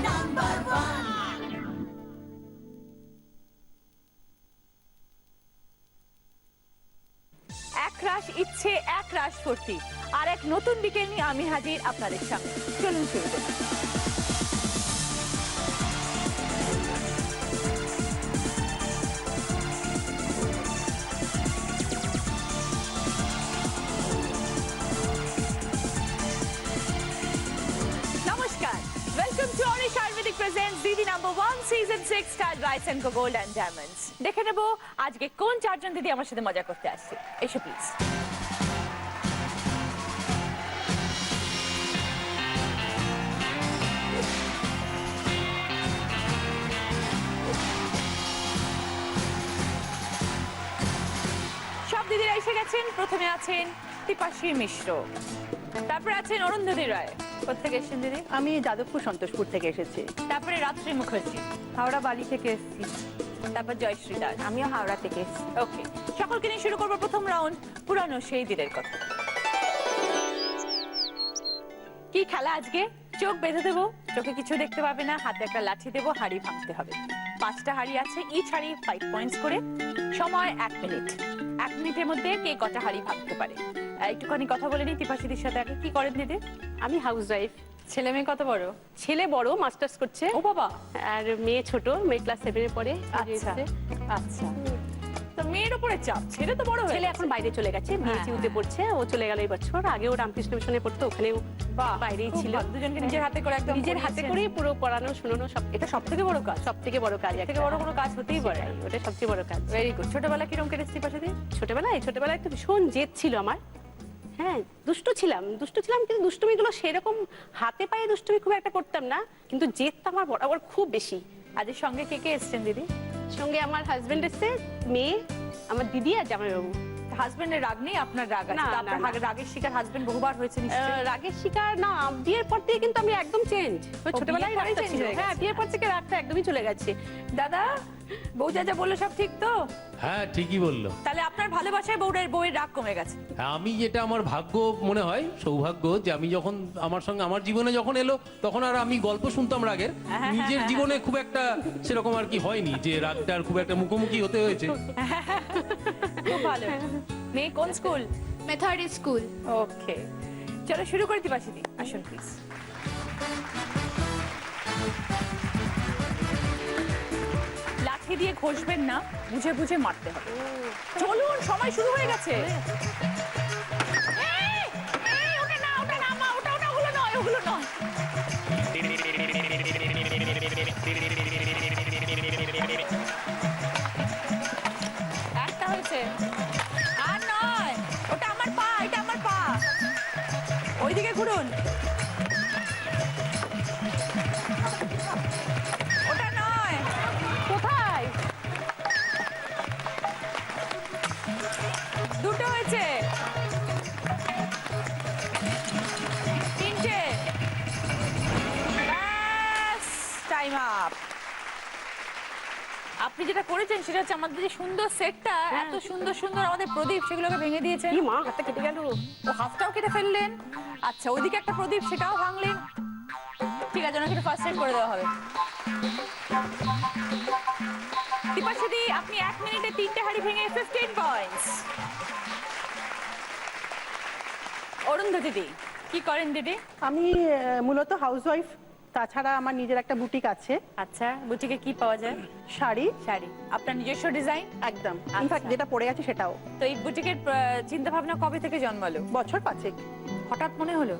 Number one. একরাশ ইচ্ছে একরাশ ফুর্তি আর এক নতুন বিকেল নিয়ে আমি হাজির আপনাদের সামনে। চলুন শুরু করি। নমস্কার, welcome to Orish Ayurvedic presents Didi number 1 season 6 star rice and gold and diamonds. দেখে নেব আজকে কোন চারজন দিদি আমার সাথে মজা করতে আসছে। এসো প্লিজ। সব দিদিরা এসে গেছেন। প্রথমে আছেন তিপাশী মিশ্র, তারপরে আছেন অরুন্ধতী রায়। কোথেকে এসেছেন দিদি? আমি যাদবপুর সন্তোষপুর থেকে এসেছি। তারপরে রাত্রি মুখার্জি, হাওড়া বালি থেকে এসেছি। তারপর জয়শ্রী দাস। আমিও হাওড়া থেকে এসেছি। ওকে, সকলকে নিয়ে শুরু করবো প্রথম রাউন্ড, পুরানো সেই দিনের কথা। কি খেলা আজকে? চোখ বেঁধে দেবো, চোখে কিছু দেখতে পাবে না, হাতে একটা লাঠি দেবো, হাড়ি ভাঙতে হবে। 5টা হাড়ি আছে, ইচ হাড়ি 5 পয়েন্টস করে। সময় 1 মিনিট। 1 মিনিটের মধ্যে কে কটা হাড়ি ভাঙতে পারে। একটুখানি কথা বলে নিই তিপাশীদির সাথে আগে। কি করেন দিদি? আমি হাউস ওয়াইফ। ছেলে মেয়ে কত বড়? ছেলে বড়, মাস্টার্স করছে। ও বাবা। আর মেয়ে ছোট, মেয়ে ক্লাস 7 এ পড়ে। আচ্ছা আচ্ছা, তো মেয়ের উপরে চাপ। ছেলে তো বড় হয়ে ছেলে এখন বাইরে চলে গেছে, বিএসইউতে পড়ছে। ও চলে গেল এই বছর। আগেও রামকৃষ্ণ মিশনে পড়তো, ওখানেও বাইরেই ছিল। দুজনকে নিজের হাতে করে একদম নিজের হাতে করেই পুরো পড়ানো শোনানো সব। এটা সব থেকে বড় কাজ। সব থেকে বড় কাজ, থেকে বড় কোনো কাজ হতেই পারে। ওটা সবচেয়ে বড় কাজ। Very good. ছোটবেলা কিরকম কেটেছে পাশে? ছোটবেলায় তো ভীষণ জেদ ছিল আমার। হ্যাঁ, দুষ্টু ছিলাম কিন্তু দুষ্টুমিগুলো সেরকম হাতে পায়ে দুষ্টুমি খুব একটা করতাম না, কিন্তু জেদটা আমার বরাবর খুব বেশি। আজের সঙ্গে কে কে এসছেন দিদি? সঙ্গে আমার হাজবেন্ড এসছে, মেয়ে, আমার দিদি আর জামাইবাবু। হাজবেন্ডের রাগ নেই? আপনার রাগ আছে? আপনার রাগের শিকার হাজবেন্ড বহুবার হয়েছে নিশ্চয়ই। রাগের শিকার না, বিয়ের পর থেকে কিন্তু আমি একদম চেঞ্জ। ছোটবেলায় রাগটা ছিল। হ্যাঁ, বিয়ের পর থেকে রাগটা একদমই চলে গেছে। দাদা, বউ যা বললো সব ঠিক তো? হ্যাঁ, ঠিকই বললো। তাহলে আপনার ভালোবাসায় বউয়ের রাগ কমে গেছে। আমি যেটা আমার ভাগ্য মনে হয়, সৌভাগ্য, যে আমি যখন আমার সঙ্গে আমার জীবনে যখন এলো তখন আর আমি গল্প শুনতাম রাগের, নিজের জীবনে খুব একটা সেরকম আর কি হয়নি যে রাগটার খুব একটা মুখোমুখি হতে হয়েছে। খুব ভালো। মেয়ে কোন স্কুল? Methodist school. ওকে, চলো শুরু করে দিই। পাশে আসুন প্লিজ। লাঠি দিয়ে ঘষবেন না, বুঝে বুঝে মারতে হবে। চলুন, সময় শুরু হয়ে গেছে। ওগুলো নয়। একটা হয়েছে, আর নয়। ওটা আমার পা, এটা আমার পা। ওইদিকে ঘুরুন। ওটা নয়। কোথায়? দুটো হয়েছে, তিনটে। ব্যাস, টাইম আপ। আপনি যেটা করেছেন সেটা হচ্ছে আমাদের যে সুন্দর সেটটা, এত সুন্দর সুন্দর আমাদের প্রদীপ, সেগুলোকে ভেঙে দিয়েছেন। কি মা, হাতটা কেটে গেল। ও হাফটাও কেটে ফেললেন। আচ্ছা, ওইদিকে একটা প্রদীপ, সেটাও ভাঙলেন। ঠিক আছে, ওনাকে ফার্স্ট এড করে দেওয়া হবে। তিপাশীদি, আপনি 1 মিনিটে 3টে হাড়ি ভেঙে 15 পয়েন্টস। অরুন্ধতী দিদি, কি করেন দিদি? আমি মূলত হাউস ওয়াইফ, তাছাড়া আমার নিজের একটা বুটিক আছে। আচ্ছা, বুটিকে কি পাওয়া যায়? শাড়ি। আপনার নিজস্ব ডিজাইন? একদম, ইনফ্যাক্ট যেটা পরে আছে সেটাও। তো এই বুটিকের চিন্তা ভাবনা কবে থেকে জন্মালো? বছর 5 হঠাৎ মনে হলো?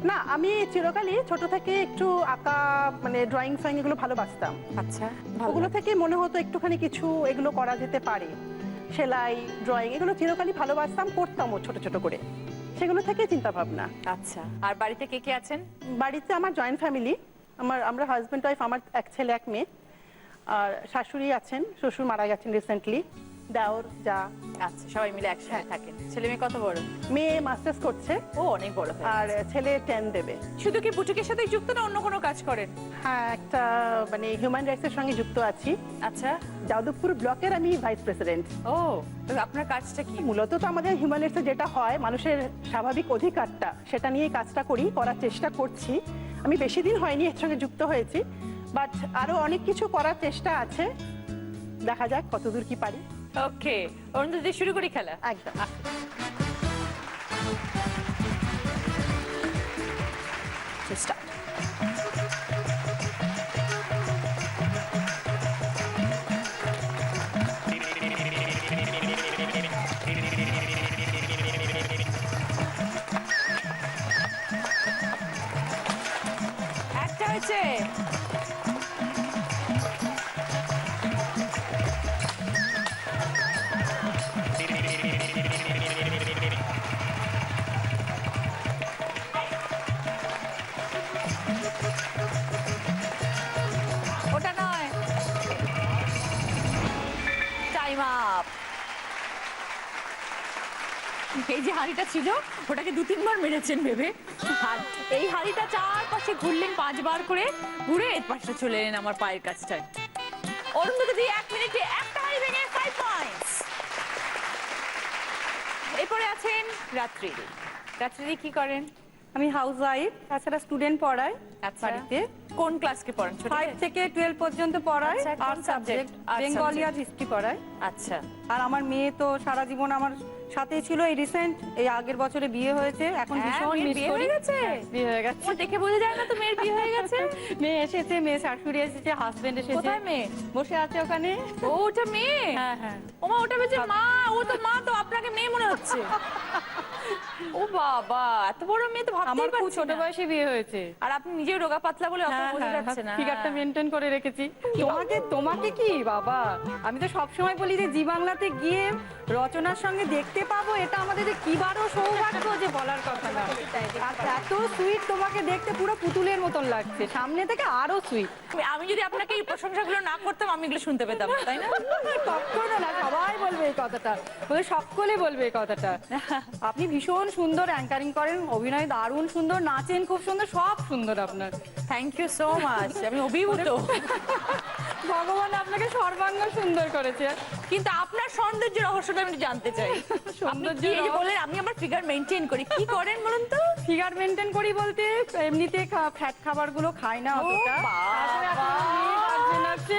না, আমি চিরকালই ছোট থেকে একটু আঁকা, মানে ড্রয়িং ফ্রয়িং এগুলো ভালোবাসতাম। আচ্ছা, ওগুলো থেকে মনে হতো একটুখানি কিছু এগুলো করা যেতে পারে। সেলাই, ড্রয়িং এগুলো চিরকালই ভালোবাসতাম, করতামও ছোট ছোট করে। সেগুলো থেকে চিন্তা ভাবনা। আচ্ছা, আর বাড়িতে কে কে আছেন? বাড়িতে আমার জয়েন্ট ফ্যামিলি। আমরা হাজব্যান্ড ওয়াইফ, আমার এক ছেলে এক মেয়ে। আর শাশুড়ি আছেন, শ্বশুর মারা গেছেন রিসেন্টলি, দেওর, যা। আচ্ছা, সবাই মিলে একসাথে থাকেন। ছেলে মেয়ে কত বড়? মেয়ে মাস্টার্স করছে। ও, অনেক বড়। আর ছেলে 10 দেবে। শুধু কি বুটিকের সাথে যুক্ত না অন্য কোনো কাজ করেন? হ্যাঁ, একটা মানে হিউম্যান রাইটসের সঙ্গে যুক্ত আছি। আচ্ছা, যাদবপুর ব্লকের আমি ভাইস প্রেসিডেন্ট। ও, তো আপনার কাজটা কি? মূলত তো আমাদের হিউম্যান রাইটসে যেটা হয়, মানুষের স্বাভাবিক অধিকারটা, সেটা নিয়ে কাজটা করার চেষ্টা করছি। আমি বেশি দিন হয়নি এর সঙ্গে যুক্ত হয়েছি, বাট আরো অনেক কিছু করার চেষ্টা আছে, দেখা যাক কতদূর কি পারি। ওকে, অরুন্ধতি শুরু করি খেলা। একদম। স্টার্ট। একটা হয়েছে। ওটা নয়, টাইম আপ। এই যে হাড়িটা ছিল ওটাকে 2-3 বার মেরেছেন ভেবে, আর এই হাড়িটা চারপাশে ঘুরলেন 5 বার করে, ঘুরে এর পাশে চলে এলেন আমার পায়ের কাছটায়। অরুন্ধতি 1 মিনিটে একটা হাড়ি ভেঙে 5 পয়েন্টস। এরপরে আছেন রাত্রি। রাত্রি কি করেন? আমি হাউস ওয়াইফ, তাছাড়া স্টুডেন্ট পড়াই আচ্ছা। বাড়িতে। কোন ক্লাসকে পড়ান? 5 থেকে 12 পর্যন্ত পড়াই, আচ্ছা, কোন art subject, Art Bengali subject? আর হিস্ট্রি পড়াই। আচ্ছা, আর আমার মেয়ে তো সারা জীবন আমার সাথেই ছিল। এই রিসেন্ট এই আগের বছরে বিয়ে হয়েছে, এখন হ্যাঁ, ভীষণ মেয়ের মিস বিয়ে করি। হয়ে গেছে? হ্যাঁ, বিয়ে হয়ে গেছে। ও দেখে বোঝা যায় না তো মেয়ের বিয়ে হয়ে গেছে। মেয়ে এসেছে, মেয়ে শাশুড়ি এসেছে, হাজবেন্ড এসেছে। কোথায় মেয়ে? বসে আছে ওখানে। ও ওটা মেয়ে? হ্যাঁ হ্যাঁ। ওমা ওটা বেঁচে মা, ও তো মা, তো আপনাকে মেয়ে মনে হচ্ছে। ও বাবা, এত বড় মেয়ে তো আমার ভাবতেই খুব পারছি ছোট না। বয়সে বিয়ে হয়েছে। আর আপনি নিজে রোগা পাতলা বলে অত হ্যাঁ, বোঝা হ্যাঁ, যাচ্ছে না। ফিগারটা মেনটেন করে রেখেছি। তোমাকে কি বাবা, আমি তো সব সময় বলি যে জি বাংলাতে গিয়ে রচনার সঙ্গে দেখতে পাবো, এটা আমাদের যে কি বারো সৌভাগ্য যে বলার কথা না। আর এত সুইট, তোমাকে দেখতে পুরো পুতুলের মতন লাগছে, সামনে থেকে আরো সুইট। আমি যদি আপনাকে এই প্রশংসাগুলো না করতাম আমি এগুলো শুনতে পেতাম না, তাই না? কখনো না, সবাই বলবে এই কথাটা, সকলে বলবে এই কথাটা। আপনি ভীষণ সুন্দর অ্যাঙ্কারিং করেন, অভিনয় দারুণ সুন্দর, নাচেন খুব সুন্দর, সব সুন্দর আপনার। থ্যাংক ইউ সো মাচ, আমি অভিভূত। ভগবান আপনাকে সর্বাঙ্গ সুন্দর করেছে। কিন্তু আপনার সৌন্দর্য রহস্যটা আমি একটু জানতে চাই। সৌন্দর্য আপনি কি এই যে বললেন আমি আমার ফিগার মেইনটেইন করি, কি করেন বলুন তো? ফিগার মেনটেন করি বলতে এমনিতে ফ্যাট খাবারগুলো খাই না অতটা। তারপরে এখন মেয়ে গার্জেন আছে।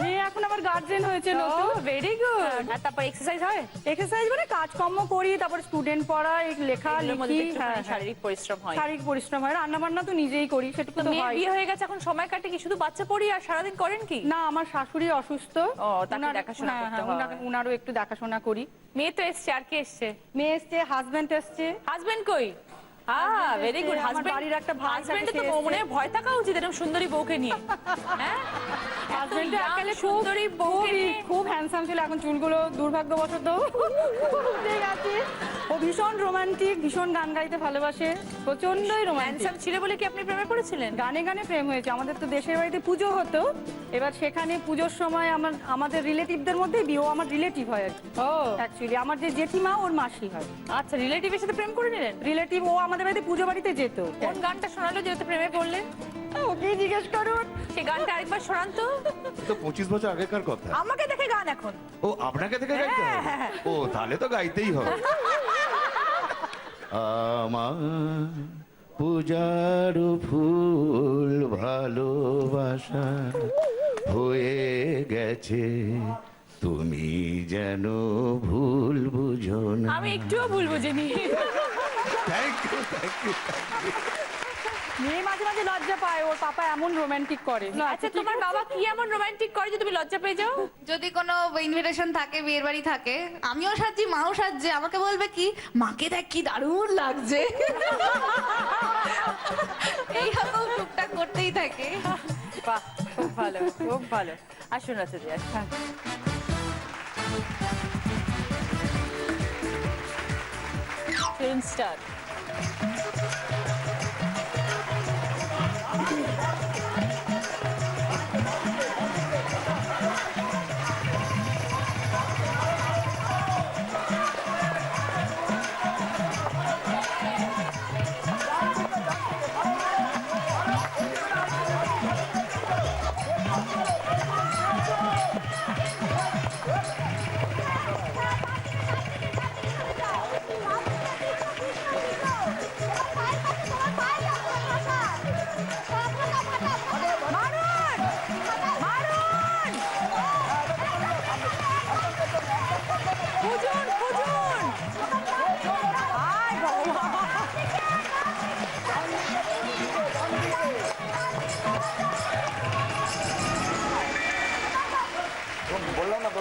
মেয়ে এখন আবার গার্জেন হয়েছে নতুন। Very good. আর তারপর এক্সারসাইজ হয়? এক্সারসাইজ মানে কাজকর্ম করি, তারপর স্টুডেন্ট পড়াই, লেখা এগুলোর মধ্যে লিখি। তো একটুখানি শারীরিক পরিশ্রম হয়। শারীরিক পরিশ্রম হয়, রান্না বান্না তো নিজেই করি, সেটুকু তো মেয়ের হয়। বিয়ে হয়ে গেছে, এখন সময় কাটে কি শুধু বাচ্চা পড়ি আর সারাদিন করেন কি? না, আমার শাশুড়ি অসুস্থ। ও, তাকে দেখাশোনা করতে হয়। উনারও একটু দেখাশোনা করি। মেয়ে তো এসছে, আর কি এসছে? মেয়ে এসছে, হাজবেন্ড এসছে। হাজবেন্ড কই? Husband very good. এসছে, আমার হাজবেন্ড, বাড়ির একটা ভাই থাকে, হাজবেন্ডের তো সে এসছে। মনে হয় ভয় থাকা উচিত এরকম সুন্দরী বউকে নিয়ে। হ্যাঁ, হাজবেন্ড একালে সুন্দরী বউকে নিয়ে। খুব হ্যান্ডসাম ছিল, এখন চুলগুলো দুর্ভাগ্যবশত উঠে গেছে। ও ভীষণ রোমান্টিক, ভীষণ গান গাইতে ভালোবাসে, প্রচন্ডই রোমান্টিক। হ্যান্ডসাম ছিল বলে কি আপনি প্রেমে পড়েছিলেন? গানে গানে প্রেম হয়েছে। আমাদের তো দেশের বাড়িতে পুজো হতো, এবার সেখানে পুজোর সময় আমাদের রিলেটিভদের মধ্যে বিয়ে, ও আমার রিলেটিভ হয় আর কি। ও অ্যাকচুয়ালি আমার যে জেঠিমা ওর মাসি হয়। আচ্ছা, রিলেটিভের সাথে প্রেম করে নিলেন? রিলেটিভ, ও আমাদের বাড়িতে পুজো বাড়িতে যেত। কোন গানটা শোনালো যেহেতু প্রেমে পড়লেন? ওকেই জিজ্ঞেস করুন। সেই গানটা আরেকবার শোনান তো। তো 25 বছর আগেকার কথা। আমাকে দেখে গান এখন? ও আপনাকে থেকে গাইতে হবে? ও তাহলে তো গাইতেই হবে। আমার পূজার ফুল ভালোবাসা হয়ে গেছে, তুমি যেন ভুল বুঝো না। আমি একটুও ভুল বুঝিনি। Thank you, thank you. মেয়ে মাঝে মাঝে লজ্জা পায়, ওর পাপা এমন রোমান্টিক করে। আচ্ছা, তোমার বাবা কি এমন রোমান্টিক করে যে তুমি লজ্জা পেয়ে যাও? যদি কোনো ইনভিটেশন থাকে, বিয়ের বাড়ি থাকে, আমিও সাজি, মাও সাজছে, আমাকে বলবে কি, মাকে দেখ কি দারুণ লাগছে। এই রকম টুকটাক করতেই থাকে। বাহ, খুব ভালো, খুব ভালো। আসুন রাতে দিয়ে আসুন। Film star.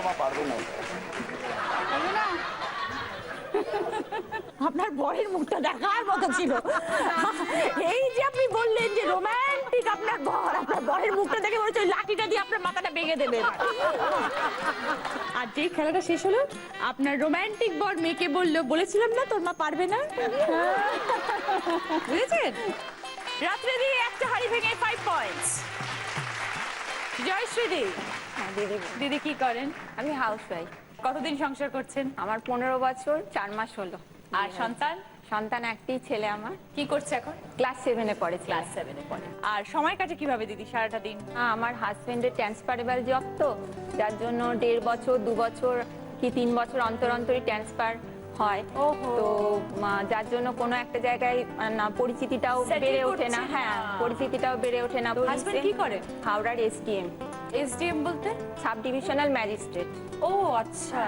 মা পারবে না। আপনার বরের মুখটা দেখার মতো ছিল। এই যে আপনি বললেন যে রোমান্টিক আপনার বরের মুখটা দেখে মনে হচ্ছে ওই লাঠিটা দিয়ে আপনার মাথাটা ভেঙে দেবেন। আর যেই খেলাটা শেষ হলো আপনার রোমান্টিক বর মেয়েকে বলেছিলাম না তোর মা পারবে না, বুঝেছেন? রাত্রে দিয়ে একটা হাড়ি ভেঙে 5 পয়েন্টস। জয়শ্রী দি, দিদি কি করেন? আমি হাউস ওয়াইফ। কতদিন সংসার করছেন? আমার 15 বছর 4 মাস হলো। আর সন্তান? সন্তান একটাই ছেলে আমার, কি করছে এখন? ক্লাস 7-এ পড়ে। ক্লাস 7-এ পড়ে। আর সময় কাটে কিভাবে দিদি সারাটা দিন? আমার হাজবেন্ডের ট্রান্সফারেবল জব, তো যার জন্য 1.5 বছর 2 বছর কি 3 বছর অন্তর অন্তরই ট্রান্সফার হয়। তো যার জন্য কোনো একটা জায়গায় না পরিচিতিটাও বেড়ে ওঠে না। হ্যাঁ, পরিচিতিটাও বেড়ে ওঠে না। হাজবেন্ড কি করে? হাওড়ার এসডিএম। এসডিএম বলতে? Sub divisional magistrate. ও আচ্ছা।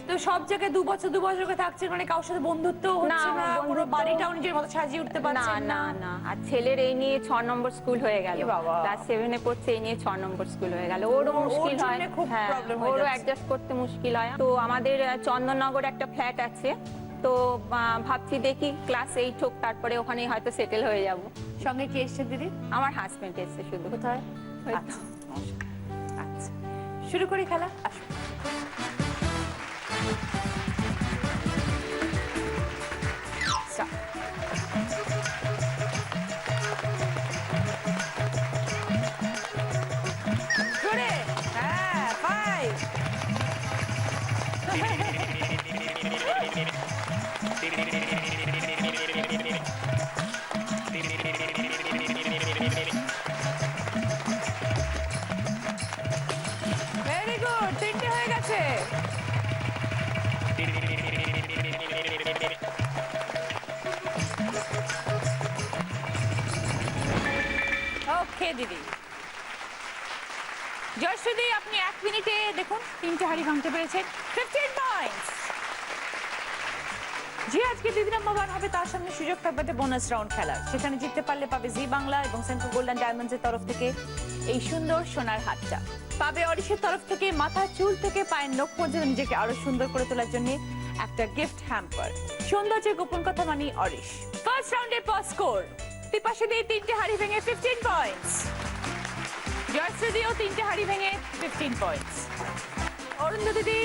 তো সব জায়গায় 2 বছর 2 বছর করে থাকছেন, মানে কারোর সাথে বন্ধুত্ব হচ্ছে না, পুরো বাড়িটাও নিজের মতো সাজিয়ে উঠতে না পারছেন না না। আর ছেলের এই নিয়ে 6 নম্বর স্কুল হয়ে গেল। এ বাবা। ক্লাস 7-এ পড়ছে, এই নিয়ে 6 নম্বর স্কুল হয়ে গেল। ওরও মুশকিল হয়, জন্য খুব হ্যাঁ, প্রবলেম হয়ে ওরও যাচ্ছে। অ্যাডজাস্ট করতে মুশকিল হয়। তো আমাদের চন্দননগর একটা ফ্ল্যাট আছে, তো ভাবছি দেখি ক্লাস 8 হোক, তারপরে ওখানেই হয়তো সেটেল হয়ে যাব। সঙ্গে কি এসছে দিদি? আমার হাজবেন্ড এসছে শুধু। কোথায়? আচ্ছা আচ্ছা, শুরু করি খেলা। আসুন। Start. জোরে। হ্যাঁ, 5। ভেরি গুড, 3টে হয়ে গেছে। ওকে দিদি। জয়শ্রী দি, আপনি 1 মিনিটে দেখুন 3টে হাড়ি ভাঙতে পেরেছেন, 15 পয়েন্টস। যে আজকে দিদি নাম্বার 1 হবে তার সামনে সুযোগ থাকবে একটা বোনাস রাউন্ড খেলার। সেখানে জিততে পারলে পাবে জি বাংলা এবং সেন্ট্রাল গোল্ড অ্যান্ড ডায়মন্ডস এর তরফ থেকে এই সুন্দর সোনার হারটা, পাবে অরিশের তরফ থেকে মাথার চুল থেকে পায়ের নখ পর্যন্ত নিজেকে আরো সুন্দর করে তোলার জন্য একটা গিফট হ্যাম্পার। সৌন্দর্যের গোপন কথা মানি অরিশ। ফার্স্ট রাউন্ডের পর স্কোর তিপাশে দিয়ে 3টে হাড়ি ভেঙে 15 পয়েন্টস, জয়শ্রী দিয়েও 3টে হাড়ি ভেঙে 15 পয়েন্টস, অরুন্ধতী দি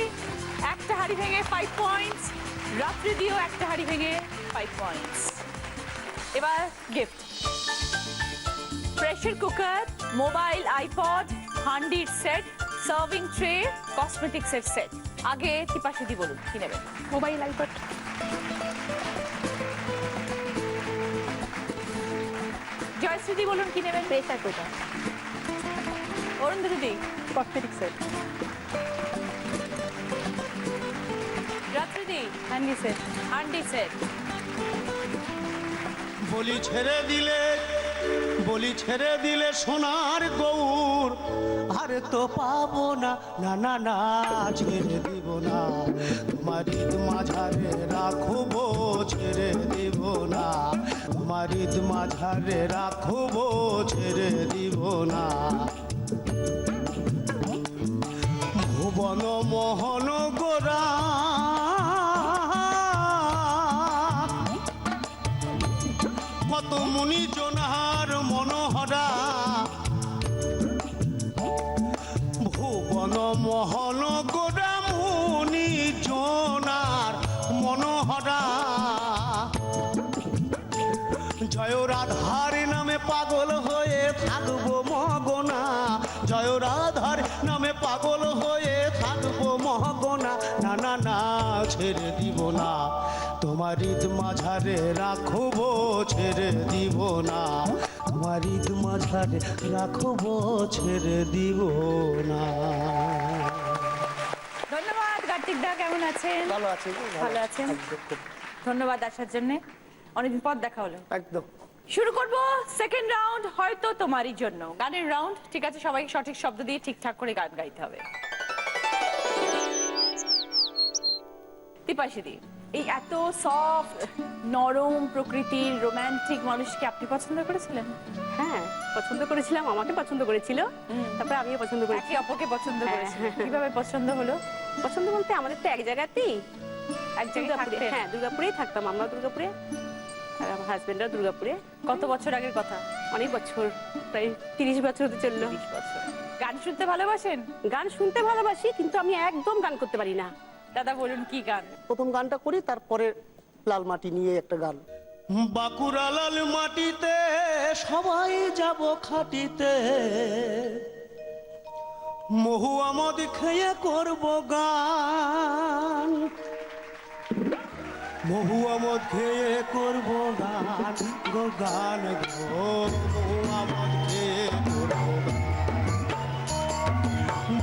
একটা হাড়ি ভেঙে 5 পয়েন্টস, রাত্রি দিয়েও একটা হাড়ি ভেঙে 5 পয়েন্টস। এবার gift, pressure cooker, mobile, iPod, হান্ডির সেট, সার্ভিং ট্রে, কসমেটিক্সের সেট। আগে তিপাশে দি বলুন কি নেবেন? Mobile, iPod. জয়শ্রী দি বলুন কি নেবেন? Pressure cooker. Arundhati di? Cosmetic set. Ratri di? Handi set. Handi set. বলি ছেড়ে দিলে সোনার গৌর, আরে তো পাবো না, না না না ছেড়ে দিব না, তোমার ঈদ মাঝারে রাখবো, ছেড়ে দিব না, তোমার ঈদ মাঝারে রাখবো, ছেড়ে দিব না। ভুবন মোহন গোরা কত মুনি জনার মনোহরা, ভুবন মোহন গোরা মুনি জনার মনোহরা, জয় রাধার নামে পাগল হয়ে থাকবো মগনা, জয় রাধার নামে পাগল হয়ে থাকবো মগনা, না না না ছেড়ে দিব না, তোমার ঈদ মাঝারে রাখবো, ছেড়ে দিব না, তোমার ঈদ মাঝারে রাখবো, ছেড়ে দিব না। ধন্যবাদ। কার্তিক দা কেমন আছেন? ভালো আছি। ভালো আছেন? ধন্যবাদ আসার জন্য, অনেকদিন পর দেখা হলো। একদম। শুরু করব সেকেন্ড রাউন্ড, হয়তো তোমারই জন্য গানের রাউন্ড। ঠিক আছে, সবাইকে সঠিক শব্দ দিয়ে ঠিকঠাক করে গান গাইতে হবে। তিপাশি দি, এই এত সফট নরম প্রকৃতির রোমান্টিক মানুষকে আপনি পছন্দ করেছিলেন? হ্যাঁ, পছন্দ করেছিলাম, আমাকে পছন্দ করেছিল, তারপরে আমিও পছন্দ করেছি। একে অপরকে পছন্দ করেছিলেন, কিভাবে পছন্দ হলো? পছন্দ বলতে আমাদের তো এক জায়গাতেই, এক জায়গায় দুর্গাপুরে। থাকতেন? হ্যাঁ, দুর্গাপুরেই থাকতাম আমরা, দুর্গাপুরে, আর আমার হাজবেন্ডরা দুর্গাপুরে। কত বছর আগের কথা? অনেক বছর, প্রায় 30 বছর হতে চললো। 30 বছর। গান শুনতে ভালোবাসেন? গান শুনতে ভালোবাসি, কিন্তু আমি একদম গান করতে পারি না। দাদা বলুন কি গান? প্রথম গানটা করি, তারপরে লাল মাটি নিয়ে একটা গান। বাঁকুড়া লাল মাটিতে সবাই যাব খাটিতে, মহুয়া মদ খেয়ে করব গান, মহুয়া মদ খেয়ে করব গান গো, গান গো, মহুয়া মদ খেয়ে করব গান।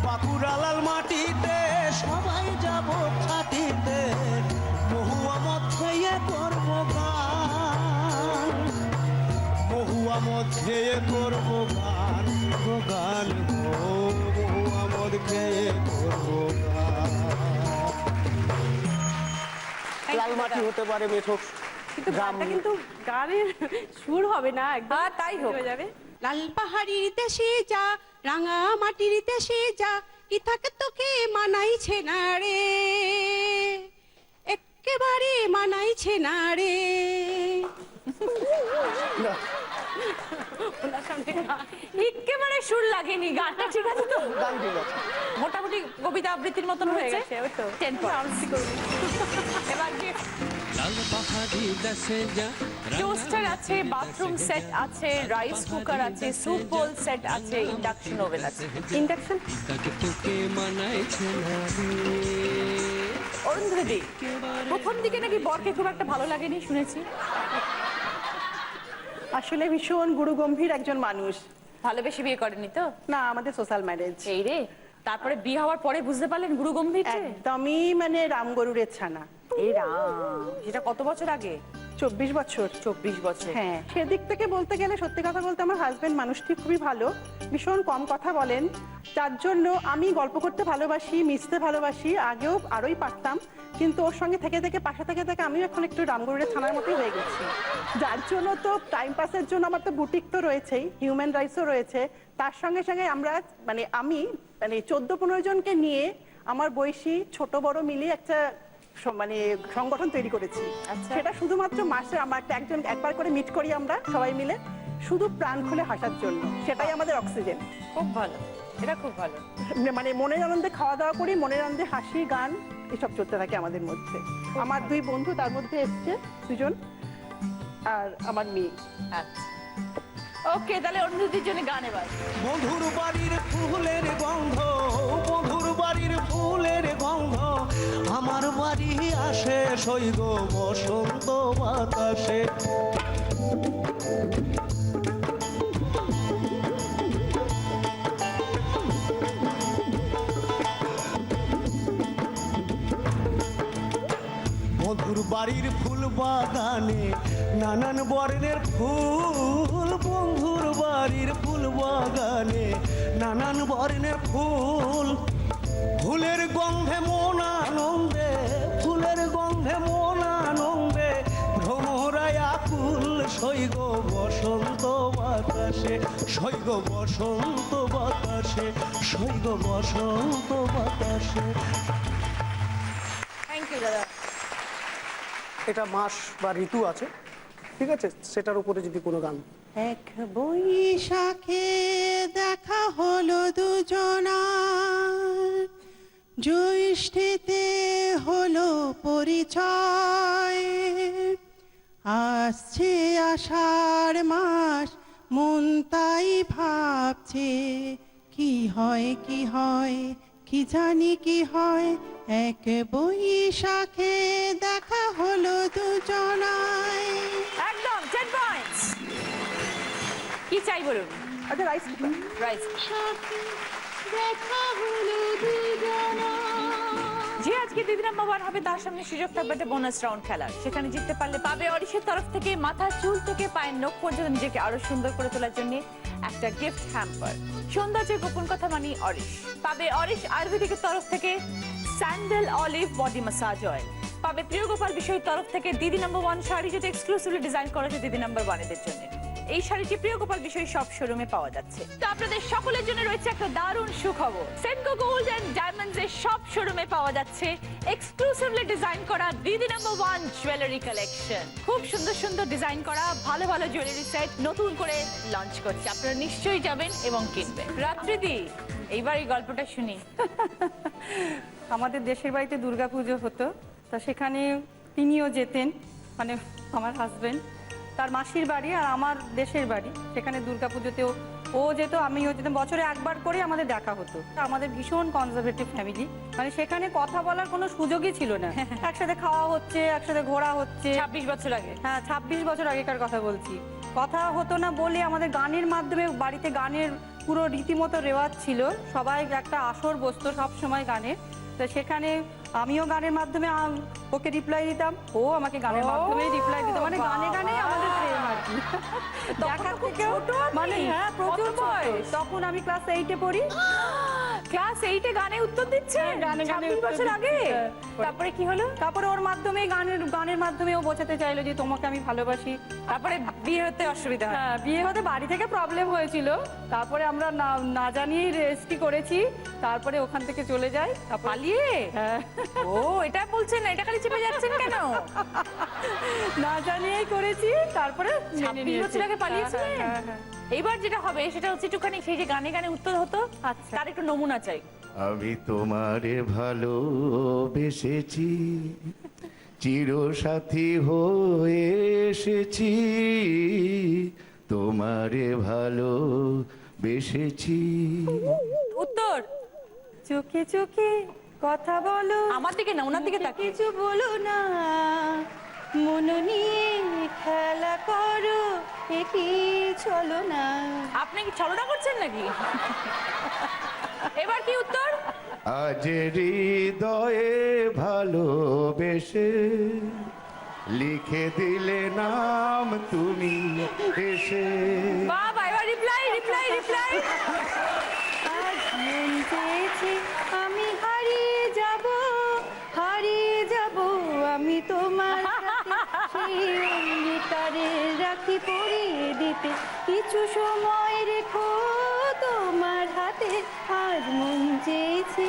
বাঁকুড়া লাল মাটিতে সবাই যাব খাটিতে, মহুয়া মদ খেয়ে করব গান, মহুয়া মদ খেয়ে করব গান গো, গান গো, মহুয়া মদ খেয়ে করব গান। লাল মাটি হতে পারে মেঠো কিন্তু গানটা কিন্তু গানের সুর হবে না একদম। হ্যাঁ, তাই হোক। হয়ে যাবে। লাল পাহাড়ির দেশে যা, রাঙা মাটির দেশে যা, কি থাকে তোকে মানাইছে না রে, একেবারে মানাইছে না রে। ওনার সামনে একেবারে সুর লাগেনি, গানটা ঠিক আছে তো? গান ঠিক আছে। মোটামুটি কবিতা আবৃত্তির মতন হয়ে গেছে। ওই তো 10 পয়েন্টস। এবার টোস্টার আছে, বাথরুম সেট আছে, রাইস কুকার আছে, স্যুপ বোল সেট আছে, ইন্ডাকশন ওভেন আছে। ইন্ডাকশন। অরুন্ধতি, প্রথম দিকে নাকি বরকে খুব একটা ভালো লাগেনি শুনেছি। আসলে ভীষণ গুরুগম্ভীর একজন মানুষ। ভালোবেসে বিয়ে করেনি তো? না, আমাদের সোশ্যাল ম্যারেজ। এই রে, তারপরে বিয়ে হওয়ার পরে বুঝতে পারলেন গুরু গম্ভীর? একদমই মানে রামগরুরের ছানা। এই রাম, সেটা কত বছর আগে? 24 বছর। 24 বছর। হ্যাঁ, সেদিক থেকে বলতে গেলে সত্যি কথা বলতে আমার হাজবেন্ড মানুষটি খুবই ভালো, ভীষণ কম কথা বলেন, যার জন্য আমি গল্প করতে ভালোবাসি, মিশতে ভালোবাসি, আগেও আরোই পারতাম, কিন্তু ওর সঙ্গে থেকে থেকে পাশে থেকে থেকে আমিও এখন একটু রামগরুরের থানার মতোই হয়ে গেছি। যার জন্য তো টাইম পাসের জন্য আমার তো বুটিক তো রয়েছেই, হিউম্যান রাইটসও রয়েছে, তার সঙ্গে সঙ্গে আমি 14-15 জনকে নিয়ে আমার বয়সী ছোট বড় মিলিয়ে একটা সংগঠন তৈরি করেছি। সেটা শুধুমাত্র মাসে আমার একবার করে মিট করি আমরা সবাই মিলে, শুধু প্রাণ খুলে হাসার জন্য। সেটাই আমাদের অক্সিজেন। খুব ভালো, এটা খুব ভালো। মনের আনন্দে খাওয়া দাওয়া করি, মনের আনন্দে হাসি গান এসব চলতে থাকে আমাদের মধ্যে। আমার 2 বন্ধু তার মধ্যে এসছে 2 জন, আর আমার মেয়ে। আচ্ছা, ওকে, তাহলে অরুন্ধতির জন্য গান এবার। বন্ধুর বাড়ির ফুলের গন্ধ, বন্ধুর বাড়ির ফুলের গন্ধ, আমার বাড়ি আসে সৈগ বসন্ত বাতাসে। বন্ধুর বাড়ির ফুল বাগানে নানান বর্ণের ফুল, বন্ধুর বাড়ির ফুল বাগানে নানান বর্ণের ফুল, ফুলের গন্ধে মন আনন্দে, ফুলের গন্ধে মন আনন্দে, ভ্রমরায় আকুল সৈগ বসন্ত বাতাসে, সৈগ বসন্ত বাতাসে, সৈগ বসন্ত বাতাসে। থ্যাংক ইউ দাদা। এটা মাস বা ঋতু আছে, ঠিক আছে, সেটার উপরে যদি কোনো গান। এক বৈশাখে দেখা হলো দুজনার, জ্যৈষ্ঠীতে হলো পরিচয়, আসছে আষাঢ় মাস, মন তাই ভাবছে কি হয় কি হয়, কি জানি কি হয়, এক বৈশাখে দেখা হলো দুজনায়। একদম 10 পয়েন্টস। কি চাই বলুন? আচ্ছা, রাইস কুকার। রাইস। দেখা হলো যে আজকে দিদি নাম্বার 1 হবে তার সামনে সুযোগ থাকবে একটা বোনাস রাউন্ড খেলার। সেখানে জিততে পারলে পাবে অরিশের তরফ থেকে মাথার চুল থেকে পায়ের নখ পর্যন্ত নিজেকে আরো সুন্দর করে তোলার জন্য একটা গিফট হ্যাম্পার। সৌন্দর্যের গোপন কথা মানি অরিশ। পাবে অরিশ আয়ুর্বেদিকের তরফ থেকে sandal olive body massage oil. পাবে প্রিয় গোপাল বিষয়ের তরফ থেকে দিদি নাম্বার 1 শাড়ি, যেটা এক্সক্লুসিভলি ডিজাইন করা হয়েছে দিদি নাম্বার 1 এদের জন্য। এই শাড়িটি প্রিয় গোপাল বিষয় সব শোরুমে পাওয়া যাচ্ছে। তো আপনাদের সকলের জন্য রয়েছে একটা দারুণ সুখবর। সেনকো গোল্ড এন্ড ডায়মন্ডস এর সব শোরুমে পাওয়া যাচ্ছে এক্সক্লুসিভলি ডিজাইন করা দিদি নাম্বার 1 জুয়েলারি কালেকশন। খুব সুন্দর সুন্দর ডিজাইন করা ভালো ভালো জুয়েলারি সেট নতুন করে লঞ্চ করছে, আপনারা নিশ্চয়ই যাবেন এবং কিনবেন। রাত্রিদি, এইবার এই গল্পটা শুনি। আমাদের দেশের বাড়িতে দুর্গাপুজো হতো, তা সেখানে তিনিও যেতেন, মানে আমার হাজবেন্ড, তার মাসির বাড়ি আর আমার দেশের বাড়ি, সেখানে দুর্গাপুজোতেও ও যেত, আমিও যেতাম, বছরে একবার করে আমাদের দেখা হতো। আমাদের ভীষণ কনজারভেটিভ ফ্যামিলি, মানে সেখানে কথা বলার কোনো সুযোগই ছিল না। একসাথে খাওয়া হচ্ছে, একসাথে ঘোরা হচ্ছে। 26 বছর আগে? হ্যাঁ, 26 বছর আগেকার কথা বলছি। কথা হতো না বলে আমাদের গানের মাধ্যমে, বাড়িতে গানের পুরো রীতিমতো রেওয়াজ ছিল, সবাই একটা আসর বসতো সব সময় গানের। তো সেখানে আমিও গানের মাধ্যমে ওকে রিপ্লাই দিতাম, ও আমাকে গানের মাধ্যমে রিপ্লাই দিত, মানে গানে গানে আমাদের প্রেম আর কি। দেখা থেকেও মানে হ্যাঁ প্রচুর বয়স। তখন আমি ক্লাস 8-এ পড়ি। ক্লাস 8-এ গানে উত্তর দিচ্ছে? গানে গানে 26 বছর আগে? তারপরে কি হলো? তারপরে ওর মাধ্যমে গানের মাধ্যমে ও বোঝাতে চাইলো যে তোমাকে আমি ভালোবাসি। তারপরে বিয়ে হতে অসুবিধা হয়? হ্যাঁ, বিয়ে হতে বাড়ি থেকে প্রবলেম হয়েছিল, তারপরে আমরা না জানিয়ে রেজিস্ট্রি করেছি, তারপরে ওখান থেকে চলে যাই। পালিয়ে? হ্যাঁ। ও, এটা বলছেন না, এটা খালি চেপে যাচ্ছেন কেন? না জানিয়েই করেছি, তারপরে 26 বছর আগে পালিয়েছিলেন? হ্যাঁ, হ্যাঁ। এইবার যেটা হবে সেটা হচ্ছে একটুখানি সেই যে গানে গানে উত্তর হতো, আচ্ছা। তার একটু নমুনা চাই। আমি তোমারে ভালোবেসেছি, চিরসাথী হয়ে এসেছি, তোমারে ভালোবেসেছি। উত্তর? চোখে চোখে কথা বলো, আমার দিকে না, ওনার দিকে তাকিয়ে। কিছু বলো না, মন নিয়ে খেলা করো, এটি চলো না। আপনি কি ছলনা করছেন নাকি? এবার কি উত্তর? আজ হৃদয়ে ভালোবেসে লিখে দিলে নাম তুমি এসে। বাবা, এবার রিপ্লাই। আজ মন চেয়েছে আমি হারিয়ে যাব আমি তোমার সাথে, সেই অঙ্গীকারে রাখি পরিয়ে দিতে, কিছু সময় রেখো তোমার হাতে। আজ মন চেয়েছে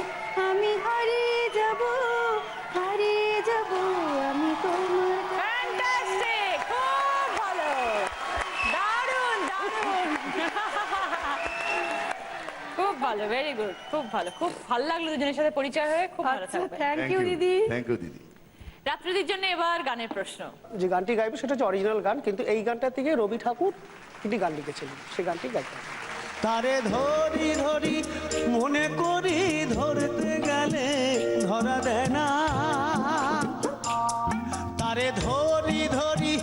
আমি হারিয়ে যাব আমি তোমার। ফ্যান্টাস্টিক, খুব ভালো, দারুণ। খুব ভালো, ভেরি গুড, খুব ভালো, খুব ভালো লাগলো দুজনের সাথে পরিচয় হয়ে, খুব ভালো থাকবে। থ্যাংক ইউ দিদি। থ্যাংক ইউ দিদি। রাত্রিদির জন্য এবার গানের প্রশ্ন। যে গানটি গাইবে সেটা হচ্ছে অরিজিনাল গান, কিন্তু এই গানটা থেকে রবি ঠাকুর একটি গান লিখেছিলেন, সেই গানটি গাইতে হবে। তারে ধরি ধরি মনে করি, ধরতে গেলে ধরা দেয় না, তারে ধরি ধরি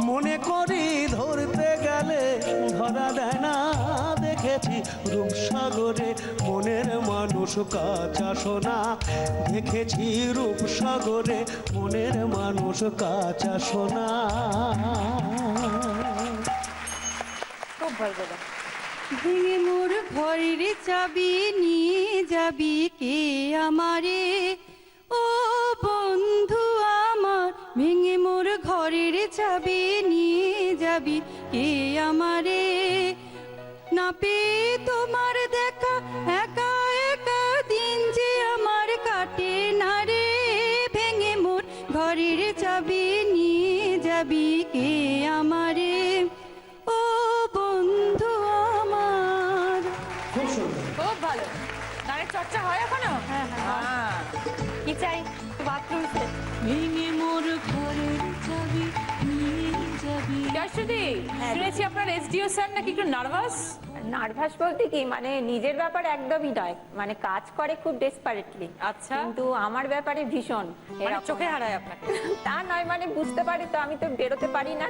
মনে করি, ধরতে গেলে ধরা দেয় না, দেখেছি রূপসাগরে মনের মানুষ কাঁচা সোনা, দেখেছি রূপসাগরে মনের মানুষ কাঁচা সোনা। খুব ভালো দাদা। ভেঙে মোর ঘরের চাবি নিয়ে যাবি কে আমারে, ও বন্ধু আমার, ভেঙে মোর ঘরের চাবি নিয়ে যাবি কে আমারে, না পেয়ে তোমার দেখা একা একা দিন যে আমার কাটে না রে, ভেঙে মোর ঘরের চাবি নিয়ে যাবি কে আমারে, ও বন্ধু আমার। খুব ভালো। গানের চর্চা হয় এখনো? হ্যাঁ। কি চাই? বাথরুম ভেঙে মোর ঘরের চাবি নিয়ে যাবি। জয়শ্রুতি, শুনেছি আপনার এসডিও স্যার নাকি একটু নার্ভাস? নার্ভাস বলতে কি, মানে নিজের ব্যাপারে একদমই নয়, মানে কাজ করে খুব ডেসপারেটলি। আচ্ছা। কিন্তু আমার ব্যাপারে ভীষণ, মানে এরকম। চোখে হারায় আপনাকে? তা নয়, মানে বুঝতে পারি তো, আমি তো বেরোতে পারি না,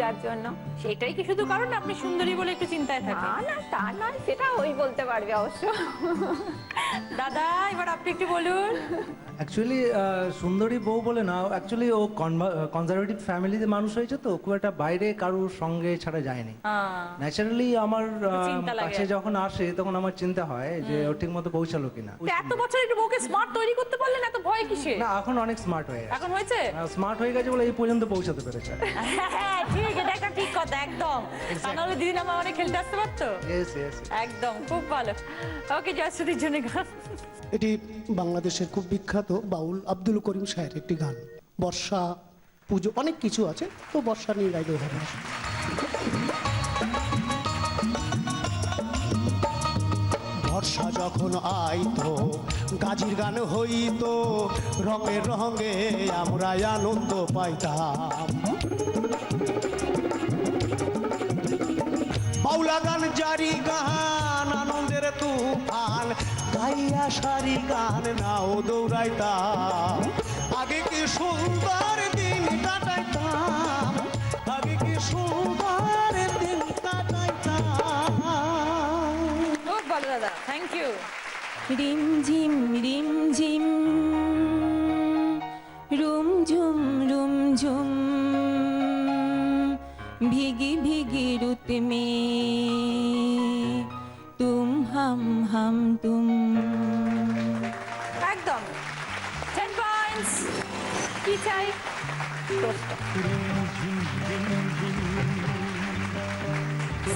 যার জন্য। সেটাই কি শুধু কারণ আপনি সুন্দরী বলে একটু চিন্তায় থাকেন? না, তা নয়, সেটা ওই বলতে পারবে অবশ্য। দাদা, এবার আপনি একটু বলুন। অ্যাকচুয়ালি সুন্দরী বউ বলে না, অ্যাকচুয়ালি ও কনজারভেটিভ ফ্যামিলিতে মানুষ হয়েছে, তো খুব একটা বাইরে কারোর সঙ্গে ছাড়া যায়নি। ন্যাচারালি আমার চিন্তা লাগে। কাছে যখন আসে তখন আমার চিন্তা হয় যে ও ঠিক মতো পৌঁছালো কিনা। তো এত বছর একটু বউকে স্মার্ট তৈরি করতে পারলেন, এত ভয় কিসে? না, এখন অনেক স্মার্ট হয়ে গেছে। এখন হয়েছে? স্মার্ট হয়ে গেছে বলে এই পর্যন্ত পৌঁছাতে পেরেছে। হ্যাঁ, ঠিক, এটা একটা ঠিক কথা একদম। তাহলে দিদি আমার অনেক খেলতে আসতে পারতো। Yes yes. একদম, খুব ভালো। ওকে, জয়শ্রুতির জন্য গান। এটি বাংলাদেশের খুব বিখ্যাত বাউল আব্দুল করিম শাহের একটি গান। বর্ষা, পুজো, অনেক কিছু আছে, তো বর্ষা নিয়ে গাইলে হবে। বর্ষা যখন আইতো গাজির গান হইতো, রঙে রঙে আমরা আনন্দ পাইতাম। বাউলা গান, জারি গান, আনন্দের তুফান, গাইয়া সারি গান নাও দৌড়াইতাম। আগে কি সুন্দর দিন কাটাইতাম, আগে কি সুন্দর দিন কাটাইতাম। খুব ভালো দাদা, থ্যাংক ইউ। রিমঝিম রিমঝিম, রুমঝুম রুমঝুম, भीगी भीगी रुत में तुम हम तुम। একদম 10 পয়েন্টস। কি চাই?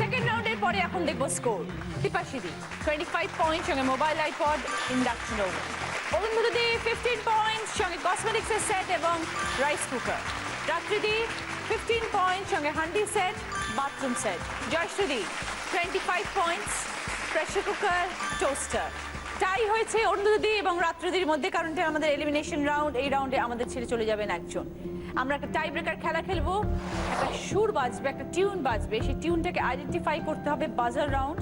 সেকেন্ড রাউন্ডের পরে এখন দেখবো স্কোর। টিপাশিদি 25 পয়েন্ট, সঙ্গে mobile iPod, induction oven. Arundhati 15 point, সঙ্গে কসমেটিক্সের সেট এবং রাইস কুকার। রাত্রিদি 15 পয়েন্ট, সঙ্গে handi set, bathroom set. Joyshruti 25 points, pressure cooker, toaster. Tie হয়েছে অরুন্ধতি এবং রাত্রিদির মধ্যে, কারণ এটা আমাদের এলিমিনেশন রাউন্ড। এই রাউন্ডে আমাদের ছেড়ে চলে যাবেন একজন। আমরা একটা টাই ব্রেকার খেলা খেলবো। একটা সুর বাজবে, একটা টিউন বাজবে, সেই টিউনটাকে আইডেন্টিফাই করতে হবে। বাজার রাউন্ড,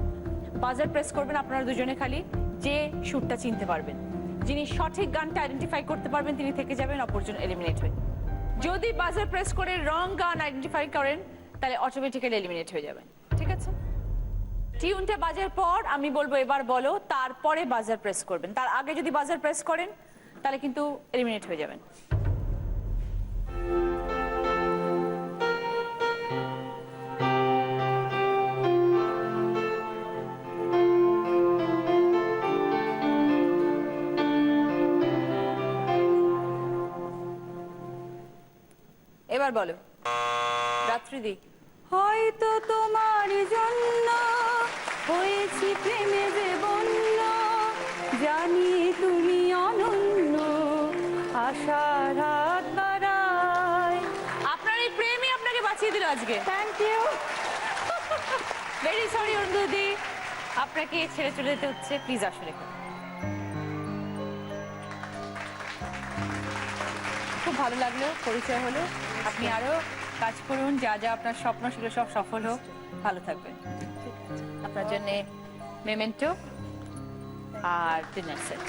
বাজার প্রেস করবেন আপনারা দুজনে খালি, যে সুরটা চিনতে পারবেন। যিনি সঠিক গানটা আইডেন্টিফাই করতে পারবেন তিনি থেকে যাবেন, অপরজন এলিমিনেট হয়ে। যদি বাজার প্রেস করে রং গান আইডেন্টিফাই করেন তাহলে অটোমেটিক্যালি এলিমিনেট হয়ে যাবেন, ঠিক আছে? টিউনটা বাজার পর আমি বলবো এবার বলো, তারপরে বাজার প্রেস করবেন। তার আগে যদি বাজার প্রেস করেন তাহলে কিন্তু এলিমিনেট হয়ে যাবেন। এবার বলো রাত্রিদি। হয়তো তোমার জন্য হয়েছি প্রেমে যে বন্য, জানি তুমি অনন্য, আশার হাত বাড়ায়। আপনার এই প্রেমই আপনাকে বাঁচিয়ে দিল আজকে। Thank you. Very sorry Arundhati, আপনাকে ছেড়ে চলে যেতে হচ্ছে। প্লিজ আসলে খুব ভালো লাগলো, পরিচয় হলো। আপনি আরো কাজ করুন, যা যা আপনার স্বপ্ন সেগুলো সব সফল হোক। ভালো থাকবেন। আপনার জন্য মেমেন্টো আর ডিনার সেট।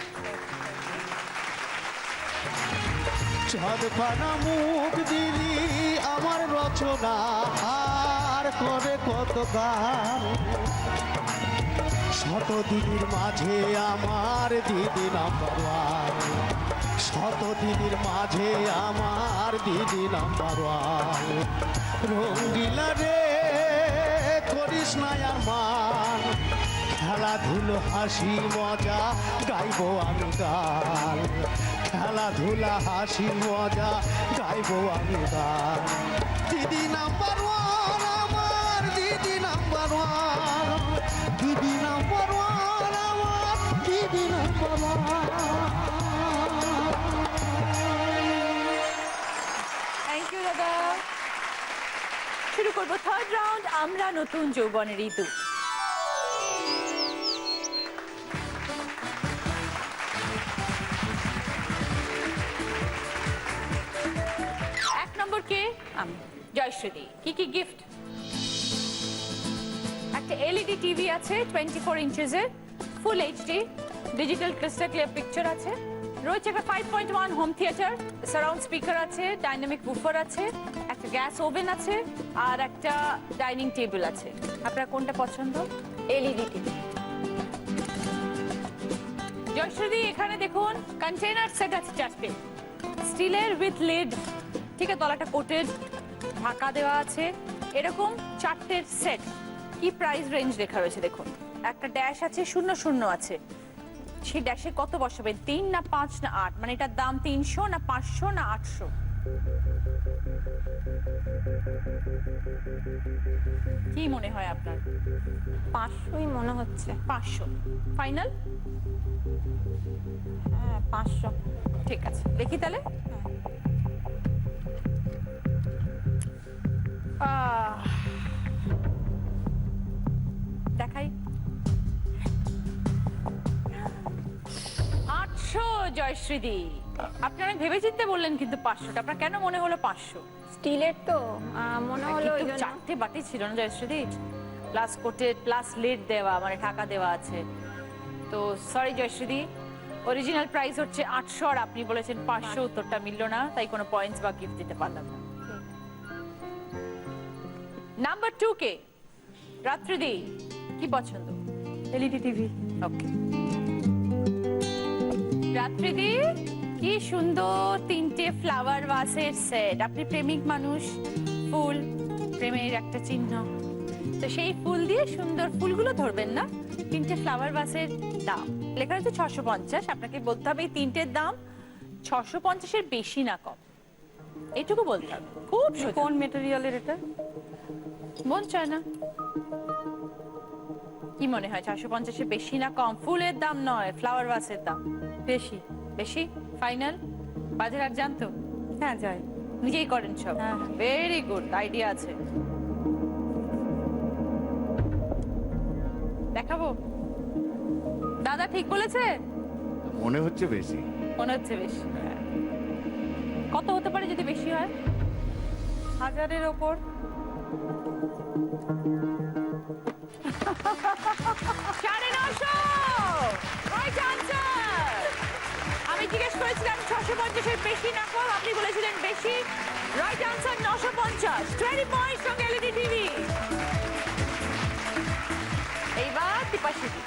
চাঁদ পানা মুখ দিলি আমার রচনা আর করে কত গান। শত দিদির মাঝে আমার দিদি নাম্বার ওয়ান, শত দিদির মাঝে আমার দিদি নাম্বার ওয়ান। রঙ্গিলা রে করিস না আর মান, খেলাধুলো হাসি মজা গাইবো আমি গান, খেলাধুলা হাসি মজা গাইবো আমি গান। দিদি নাম্বার ওয়ান আমার, দিদি নাম্বার ওয়ান, দিদি নাম্বার ওয়ান আমার, দিদি নাম্বার ওয়ান। থ্যাংক ইউ দাদা। শুরু করবো থার্ড রাউন্ড, আমরা নতুন যৌবনের ঋতু। এক নম্বর কে? আমি জয়শ্রুতি। কি কি গিফট? একটা এলইডি টিভি আছে 24 ইঞ্চেসের, full HD, digital crystal clear picture আছে। রয়েছে একটা 5.1 হোম থিয়েটার, সারাউন্ড স্পিকার আছে, ডাইনামিক বুফার আছে, একটা গ্যাস ওভেন আছে, আর একটা ডাইনিং টেবিল আছে। আপনার কোনটা পছন্দ? LED TV. জয়শ্রুতি এখানে দেখুন কন্টেনার সেট আছে 4টে, স্টিলের উইথ লিড, ঠিক আছে, তলাটা কোটেড, ঢাকা দেওয়া আছে, এরকম 4টের সেট। কি প্রাইস রেঞ্জ লেখা রয়েছে দেখুন। একটা ড্যাশ আছে, 00 আছে। সেই ড্যাশে কত বসাবেন? 3 না 5 না 8? মানে এটার দাম 300 না 500 না 800? কি মনে হয় আপনার? 500ই মনে হচ্ছে। 500 ফাইনাল? হ্যাঁ 500। ঠিক আছে, দেখি তাহলে। দেখাই। 800 জয়শ্রীদি। আপনি অনেক ভেবেচিন্তে বললেন কিন্তু 500টা, আপনার কেন মনে হলো 500? স্টিলের তো মনে হলো ওই কিন্তু জন্য। 4টে বাটি ছিল না জয়শ্রীদি, প্লাস কোটেড প্লাস লিড দেওয়া, মানে ঢাকা দেওয়া আছে। তো সরি জয়শ্রীদি, অরিজিনাল প্রাইস হচ্ছে 800 আর আপনি বলেছেন 500, উত্তরটা মিললো না, তাই কোনো পয়েন্টস বা গিফট দিতে পারলাম না। নাম্বার 2 কে রাত্রিদি কি পছন্দ? LED TV. ওকে রাত্রিদি, কি সুন্দর 3টে ফ্লাওয়ার ভাসের সেট। আপনি প্রেমিক মানুষ, ফুল প্রেমের একটা চিহ্ন, তো সেই ফুল দিয়ে সুন্দর ফুলগুলো ধরবেন না। 3টে ফ্লাওয়ার ভাসের দাম লেখা আছে 650। আপনাকে বলতে হবে এই 3টের দাম 650-এর বেশি না কম, এইটুকু বলতে হবে। খুব সোজা। কোন মেটেরিয়ালের এটা? মন চায় না। কি মনে হয় 650-এর বেশি না কম? ফুলের দাম নয়, ফ্লাওয়ার ভাসের দাম বেশি। বেশি? ফাইনাল? বাজার আর জানতো? হ্যাঁ যাই। নিজেই করেন সব? হ্যাঁ। ভেরি গুড, আইডিয়া আছে। দেখাবো? দাদা ঠিক বলেছে? মনে হচ্ছে বেশি। মনে হচ্ছে বেশি। কত হতে পারে যদি বেশি হয়? 1000-এর ওপর। 950! Right answer! আমি জিজ্ঞেস করেছিলাম 650-এর বেশি না কম, আপনি বলেছিলেন বেশি। Right answer 950। 20 points from LED TV. এইবার তিপাশিদি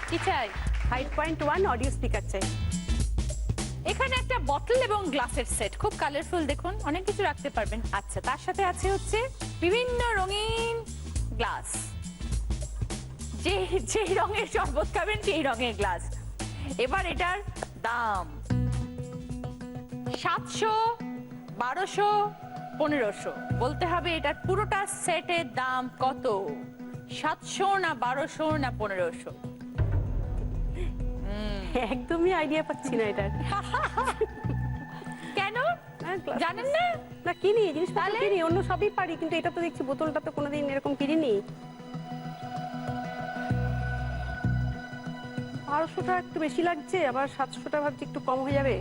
কি চাই? 5.1 অডিও স্পিকার চাই। এখানে একটা বটল এবং গ্লাসের সেট, খুব কালারফুল, দেখুন অনেক কিছু রাখতে পারবেন। আচ্ছা, তার সাথে আছে হচ্ছে বিভিন্ন রঙিন গ্লাস, যে রঙের শরবত খাবেন সেই রঙের গ্লাস। এবার এটার দাম 700, 1200, 1500। বলতে হবে এটার পুরোটা সেটের দাম কত, 700 না 1200 না 1500? একদমই আইডিয়া পাচ্ছি না এটার। কেন জানেন না? না কিনি, জিনিসটা কিনি, অন্য সবই পারি, কিন্তু এটা তো দেখছি বোতলটা তো কোনোদিন এরকম কিনিনি। 1200টা একটু বেশি লাগছে, আবার 700টা ভাবছি একটু কম হয়ে যাবে।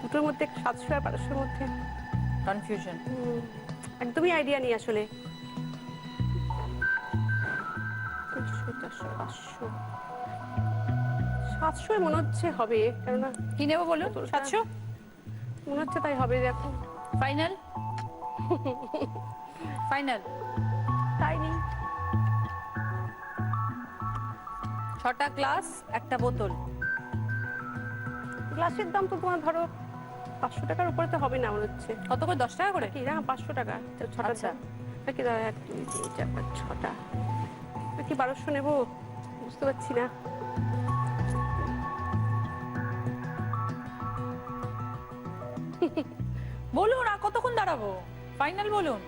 দুটোর মধ্যে 700 আর 1200-এর মধ্যে কনফিউশন। একদমই আইডিয়া নেই আসলে। 700 মনে হচ্ছে হবে, কেননা কি নেবো বলুন? 700 মনে হচ্ছে তাই হবে। দেখো ফাইনাল? ফাইনাল? তাই নেই। 6টা গ্লাস, একটা বোতল। গ্লাসের দাম তো তোমার ধরো 500 টাকার উপরে তো হবে না মনে হচ্ছে। কত করে? 10 টাকা করে? কি না 500 টাকা 6টা। আচ্ছা। কি দাও 1 2 3 4 5 6টা, কি 1200 নেব বুঝতে পারছি না। বলুন, আর কতক্ষণ দাঁড়াবো? ফাইনাল বলুন।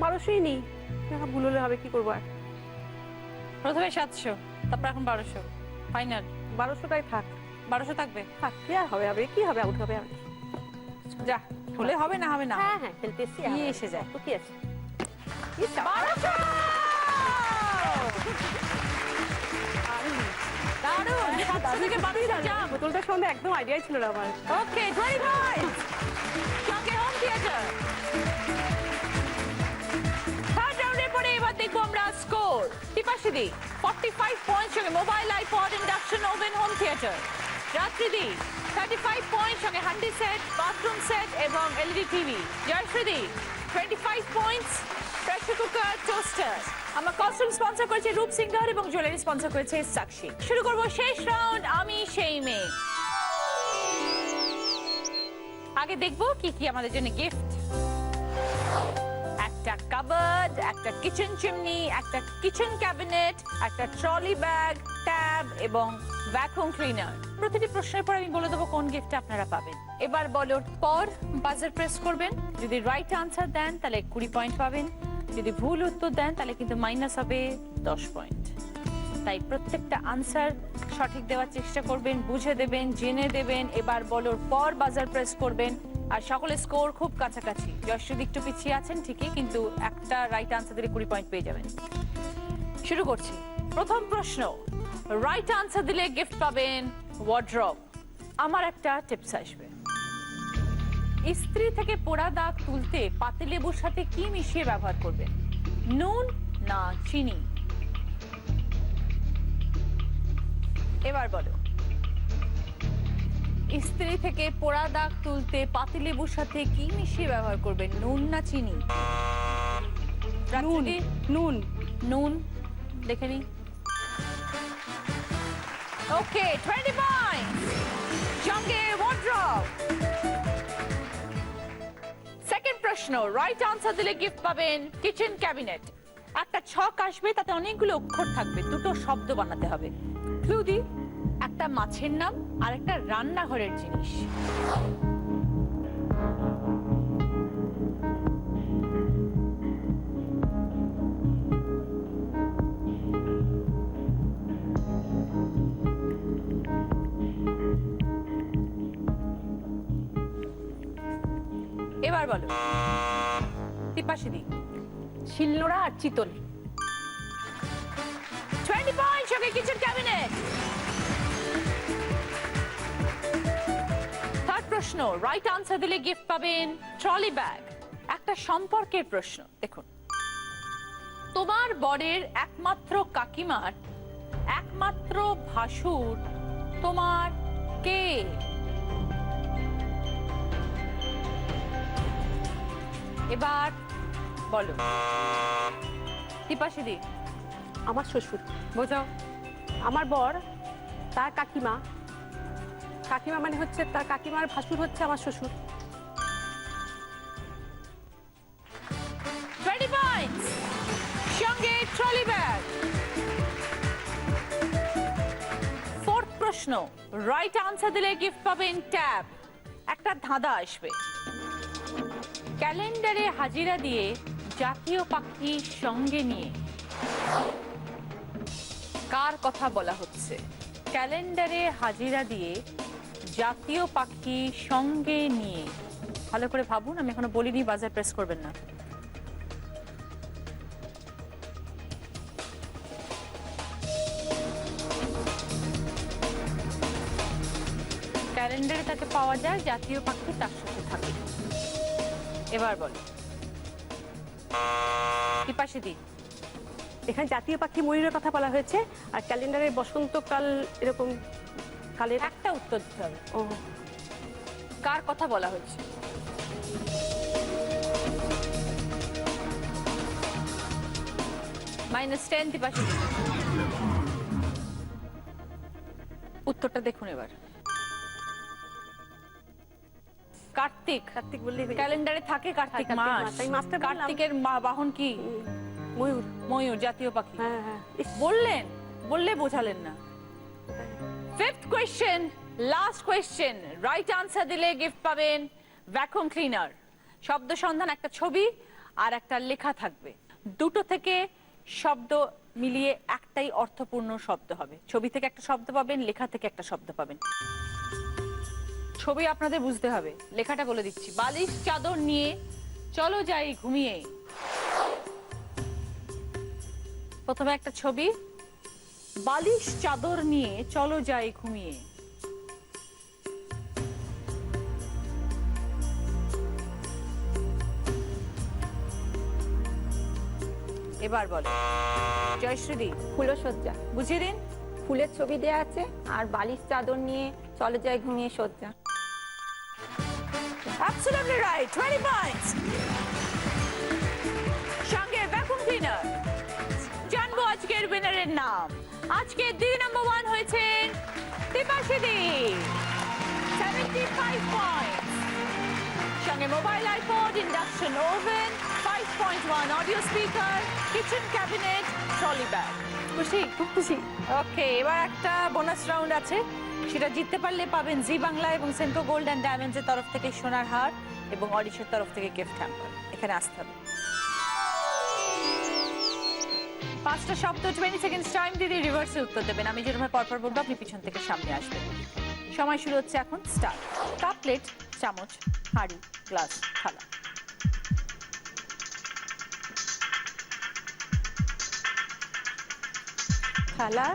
বারোশোই নেই, ভুল হলে হবে, কি করবো আর। প্রথমে 700, তারপর এখন 1200। ফাইনাল? 1200টাই থাক। 1200 থাকবে? থাক, কি আর হবে, হবে কি হবে, আউট হবে। যা, হলে হবে, না হবে না। হ্যাঁ হ্যাঁ, খেলতে এসছি, কি এসে যায়? তো কি আছে। 1200! দারুণ! 700 থেকে 1200 jump। বোতলটার সম্বন্ধে একদম আইডিয়াই ছিল না আমার। Okay, 20 points! সঙ্গে হোম থিয়েটার। থার্ড রাউন্ডের পরে এবার দেখবো আমরা স্কোর। তিপাশিদি 45 পয়েন্ট সঙ্গে mobile, iPod, induction oven, home theatre. রাত্রিদি 35 পয়েন্ট সঙ্গে হান্ডি সেট, বাথরুম সেট এবং এলইডি টিভি। জয়শ্রীদি 25 পয়েন্টস, প্রেসার কুকার, টোস্টার। আমার কস্টিউম স্পন্সর করেছে রূপ সিংহার এবং জুয়েলারি স্পন্সর করেছে সাক্ষী। শুরু করবো শেষ রাউন্ড, আমি সেই মেয়ে। আগে দেখবো কি কি আমাদের জন্য গিফট। একটা কাবার্ড, একটা কিচেন চিমনি, একটা কিচেন ক্যাবিনেট, একটা ট্রলি ব্যাগ, ট্যাব এবং ভ্যাকুয়াম ক্লিনার। প্রতিটি প্রশ্নের পর আমি বলে দেবো কোন গিফটটা আপনারা পাবেন। এবার বলার পর বাজার প্রেস করবেন। যদি রাইট আনসার দেন তাহলে 20 পয়েন্ট পাবেন, যদি ভুল উত্তর দেন তাহলে কিন্তু মাইনাস হবে 10 পয়েন্ট। তাই প্রত্যেকটা আনসার সঠিক দেওয়ার চেষ্টা করবেন, বুঝে দেবেন, জেনে দেবেন। এবার বলার পর বাজার প্রেস করবেন। আর সকলের স্কোর খুব কাছাকাছি। যশোদ একটু পিছিয়ে আছেন ঠিকই, কিন্তু একটা রাইট আনসার দিলে 20 পয়েন্ট পেয়ে যাবেন। শুরু করছি। প্রথম প্রশ্ন, রাইট আনসার দিলে গিফট পাবেন ওয়ার্ড্রব। আমার একটা টিপস আসবে। ইস্ত্রি থেকে পোড়া দাগ তুলতে পাতিলেবুর সাথে কি মিশিয়ে ব্যবহার করবেন? নুন না চিনি? এবার বলো, ইস্ত্রি থেকে পোড়া দাগ তুলতে পাতিলেবুর সাথে কি মিশিয়ে ব্যবহার করবেন? নুন না চিনি? নুন। নুন। নুন দেখে নি। ওকে, 20 পয়েন্ট সঙ্গে ওয়ার্ড্রব। সেকেন্ড প্রশ্ন, রাইট আনসার দিলে গিফট পাবেন কিচেন ক্যাবিনেট। একটা ছক আসবে, তাতে অনেকগুলো অক্ষর থাকবে, দুটো শব্দ বানাতে হবে। ক্লু দি, একটা মাছের নাম আর একটা রান্নাঘরের জিনিস। এবার বলো, তিপাশিদি। শিলনোড়া আর চিতল। 20 পয়েন্ট সঙ্গে কিচেন ক্যাবিনেট। থার্ড প্রশ্ন, রাইট আনসার দিলে গিফট পাবেন ট্রলি ব্যাগ। একটা সম্পর্কের প্রশ্ন। দেখুন, তোমার বরের একমাত্র কাকিমার একমাত্র ভাসুর তোমার কে? এবার বলো, তিপাশিদি। আমার শ্বশুর। বোঝাও। আমার বর, তার কাকিমা, কাকিমা মানে হচ্ছে তার কাকিমার ভাসুর হচ্ছে আমার শ্বশুর। 20 পয়েন্টস সঙ্গে ট্রলি ব্যাগ। ফোর্থ প্রশ্ন, রাইট আনসার দিলে গিফট পাবেন ট্যাব। একটা ধাঁধা আসবে। ক্যালেন্ডারে হাজিরা দিয়ে জাতীয় পাখি সঙ্গে নিয়ে কার কথা বলা হচ্ছে? ক্যালেন্ডারে হাজিরা দিয়ে জাতীয় পাখি সঙ্গে নিয়ে। ভালো করে ভাবুন, আমি এখনো বলিনি বাজার প্রেস করবেন না। ক্যালেন্ডারে তাকে পাওয়া যায়, জাতীয় পাখি তার সাথে থাকে। এবার বলো, তিপাশিদি। এখানে জাতীয় পাখি ময়ূরের কথা বলা হয়েছে, আর ক্যালেন্ডারে বসন্তকাল এরকম কালের একটা উত্তর দিতে হবে। ও, কার কথা বলা হচ্ছে? -10 তিপাশিদি। উত্তরটা দেখুন এবার। কার্তিক। কার্তিক বললে ক্যালেন্ডারে থাকে কার্তিক কার্তিক মাস। মাস, তাই মাসটা বললাম। কার্তিকের বাহন কি? ময়ূর। ময়ূর জাতীয় পাখি। হ্যাঁ হ্যাঁ। ইস, বললেন, বললে বোঝালেন না। Fifth question, last question. Right answer দিলে গিফট পাবেন ভ্যাকুয়াম ক্লিনার। শব্দ সন্ধান, একটা ছবি আর একটা লেখা থাকবে। দুটো থেকে শব্দ মিলিয়ে একটাই অর্থপূর্ণ শব্দ হবে। ছবি থেকে একটা শব্দ পাবেন, লেখা থেকে একটা শব্দ পাবেন। ছবি আপনাদের বুঝতে হবে, লেখাটা বলে দিচ্ছি। বালিশ চাদর নিয়ে চলো যাই ঘুমিয়ে। প্রথমে একটা ছবি, বালিশ চাদর নিয়ে চলো যাই ঘুমিয়ে। এবার বলো, জয়শ্রী। ফুলসজ্জা। বুঝিয়ে দিন। ফুলের ছবি দেয়া আছে আর বালিশ চাদর নিয়ে চলে যায় ঘুমিয়ে সজ্জা। Absolutely right. 20 points. সঙ্গে ভ্যাকুয়াম ক্লিনার। জানবো আজকের উইনারের নাম। আজকে দিদি নাম্বার 1 হয়েছেন তিপাশিদি, 75 পয়েন্টস। সঙ্গে mobile iPod, induction oven, 5.1 audio speaker, kitchen cabinet, trolley bag. খুশি? খুব খুশি। ওকে, এবার একটা বোনাস রাউন্ড আছে, সেটা জিততে পারলে পাবেন জি বাংলা এবং সেন্ট্রো গোল্ড অ্যান্ড ডায়মন্ডস এর তরফ থেকে সোনার হার এবং অরিশের তরফ থেকে গিফট হ্যাম্পার। এখানে আসতে হবে। 5টা শব্দ, 20 সেকেন্ডস টাইম দিদি রিভার্সে উত্তর দেবেন। আমি যেরকম পরপর বলবো, আপনি পিছন থেকে সামনে আসবেন। সময় শুরু হচ্ছে এখন, স্টার্ট। কাপ, প্লেট, চামচ, হাঁড়ি, গ্লাস, থালা। থালা,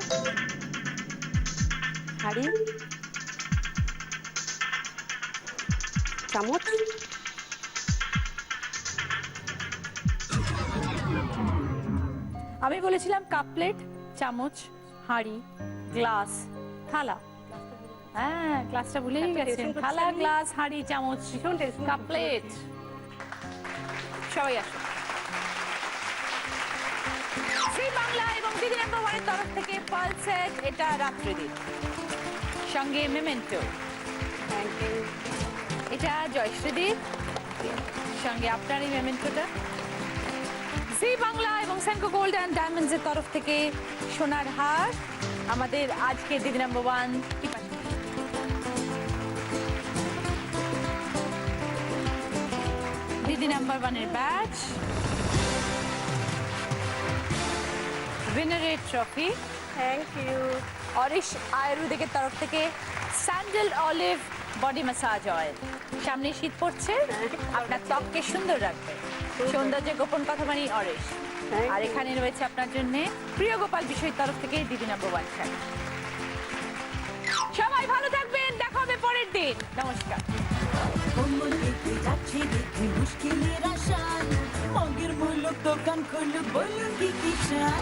হাঁড়ি, চামচ, আমি বলেছিলাম কাপ, প্লেট, চামচ, হাঁড়ি, গ্লাস, থালা। হ্যাঁ, গ্লাসটা ভুলেই গেছেন। থালা, গ্লাস, হাঁড়ি, চামচ, কাপ, প্লেট। সবাই আসুন। শ্রী বাংলা এবং দিদি নাম্বার 1 এর তরফ থেকে পাল সেট, এটা রাত্রিদিন। সঙ্গে মেমেন্টো, এটা জয়শ্রীদির। সঙ্গে আপনার এই মেমেন্টোটা। জি বাংলা এবং সেন্ট্রো গোল্ড অ্যান্ড ডায়মন্ডস এর তরফ থেকে সোনার হার। আমাদের আজকে দিদি নাম্বার 1 দিদি নাম্বার 1 এর ব্যাচ, উইনারের ট্রফি। Thank you. অরিশ আয়ুর্বেদিকের তরফ থেকে sandal olive body massage oil. সামনে শীত পড়ছে, আপনার ত্বককে সুন্দর রাখবে। সৌন্দর্যের গোপন কথা মানে অরিশ। আর এখানে রয়েছে আপনার জন্য প্রিয় গোপাল বিষয়ের তরফ থেকে দিদি নাম্বার 1 শাড়ি। সবাই ভালো থাকবেন, দেখা হবে পরের দিন। নমস্কার। মুশকিলের আশায় মগের মুলুক দোকান খুলুক, বলুন কি চাই।